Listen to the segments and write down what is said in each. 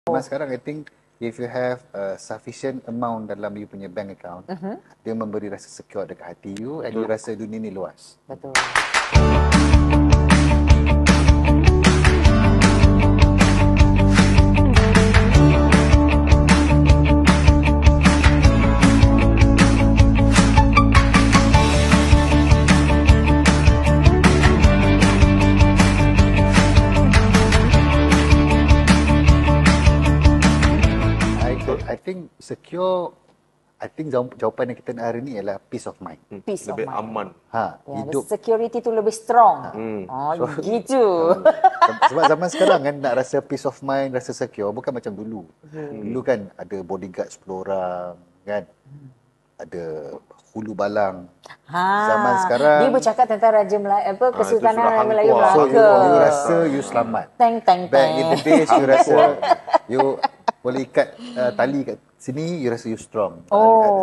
Mas sekarang I think if you have a sufficient amount dalam you punya bank account, dia memberi rasa secure dekat hati you and you rasa dunia ni luas. Betul. I think secure, I think jawapan yang kita nak hari ni ialah peace of mind. Peace Lebih of mind. aman. Hidup. Security tu lebih strong. Gitu. Sebab zaman sekarang kan nak rasa peace of mind, rasa secure bukan macam dulu. Dulu kan ada bodyguard 10 orang kan. Ada hulu balang. Zaman sekarang dia bercakap tentang Raja Melayu, Kesultanan Melayu so Melaka. you rasa you selamat. Teng. Back in the days you rasa you boleh ikat tali kat sini, you rasa you strong.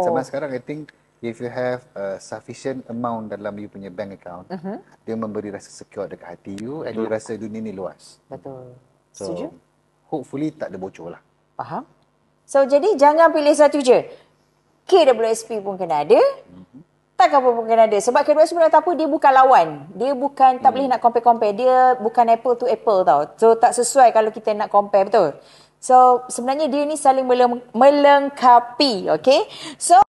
Zaman sekarang I think if you have a sufficient amount dalam you punya bank account, dia memberi rasa secure dekat hati you and you rasa dunia ni luas. Betul. So, Setuju? hopefully tak ada bocor lah. Faham? So jadi jangan pilih satu je. KWSP pun kena ada. Tak apa pun kena ada. Sebab KWSP nak tahu dia bukan lawan. Dia bukan, tak boleh nak compare-compare. Dia bukan apple to apple tau. So tak sesuai kalau kita nak compare, betul? So sebenarnya dia ni saling melengkapi. Okay? So